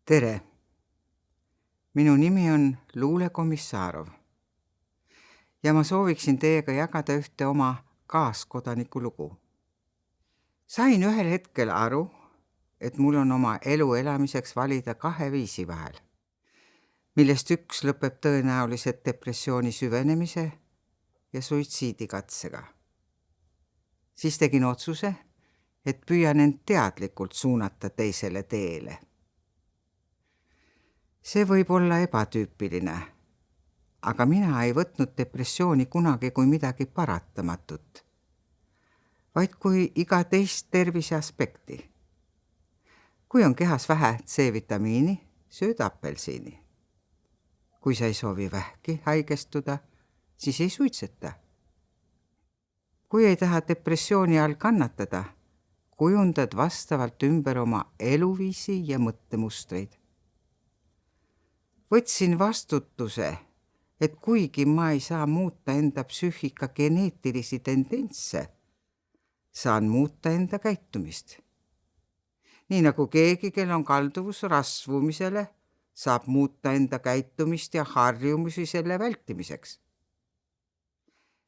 Tere! Minu nimi on Luule Komissarov ja ma sooviksin teiega jagada ühte oma kaaskodaniku lugu. Sain ühel hetkel aru, et mul on oma elu elamiseks valida 2 viisi vahel, millest üks lõpeb tõenäoliselt depressiooni süvenemise ja suitsiidikatsega. Siis tegin otsuse, et püüan end teadlikult suunata teisele teele. See võib olla ebatüüpiline, aga mina ei võtnud depressiooni kunagi kui midagi paratamatut, vaid kui iga teist tervise aspekti. Kui on kehas vähe C-vitamiini, sööd apelsiini. Kui sa ei soovi vähki haigestuda, siis ei suitseta. Kui ei taha depressiooni all kannatada, kujundad vastavalt ümber oma eluviisi ja mõttemustreid. Võtsin vastutuse, et kuigi ma ei saa muuta enda psüühika geneetilisi tendentse, saan muuta enda käitumist. Nii nagu keegi, kel on kalduvus rasvumisele, saab muuta enda käitumist ja harjumusi selle vältimiseks.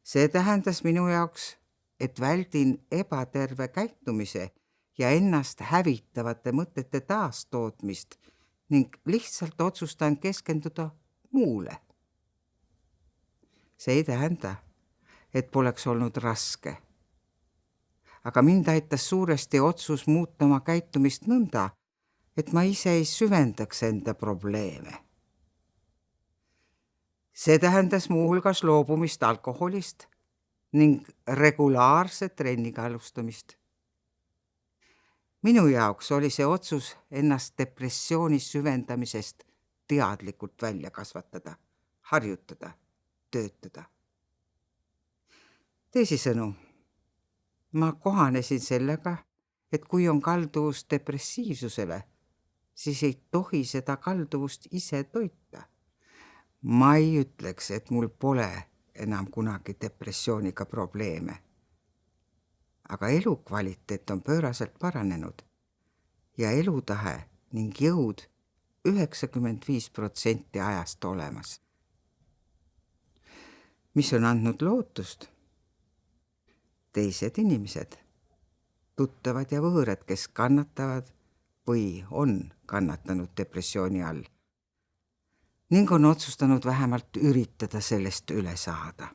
See tähendas minu jaoks, et väldin ebaterve käitumise ja ennast hävitavate mõtete taastootmist ning lihtsalt otsustan keskenduda muule. See ei tähenda, et poleks olnud raske. Aga mind aitas suuresti otsus muuta oma käitumist nõnda, et ma ise ei süvendaks enda probleeme. See tähendas muuhulgas loobumist alkoholist ning regulaarse trenniga alustamist. Minu jaoks oli see otsus ennast depressiooni süvendamisest teadlikult välja kasvatada, harjutada, töötada. Teisisõnu, ma kohanesin sellega, et kui on kalduvus depressiivsusele, siis ei tohi seda kalduvust ise toita. Ma ei ütleks, et mul pole enam kunagi depressiooniga probleeme. Aga elukvaliteet on pööraselt paranenud ja elutahe ning jõud 95% ajast olemas. Mis on andnud lootust? Teised inimesed, tuttavad ja võõrad, kes kannatavad või on kannatanud depressiooni all ning on otsustanud vähemalt üritada sellest üle saada.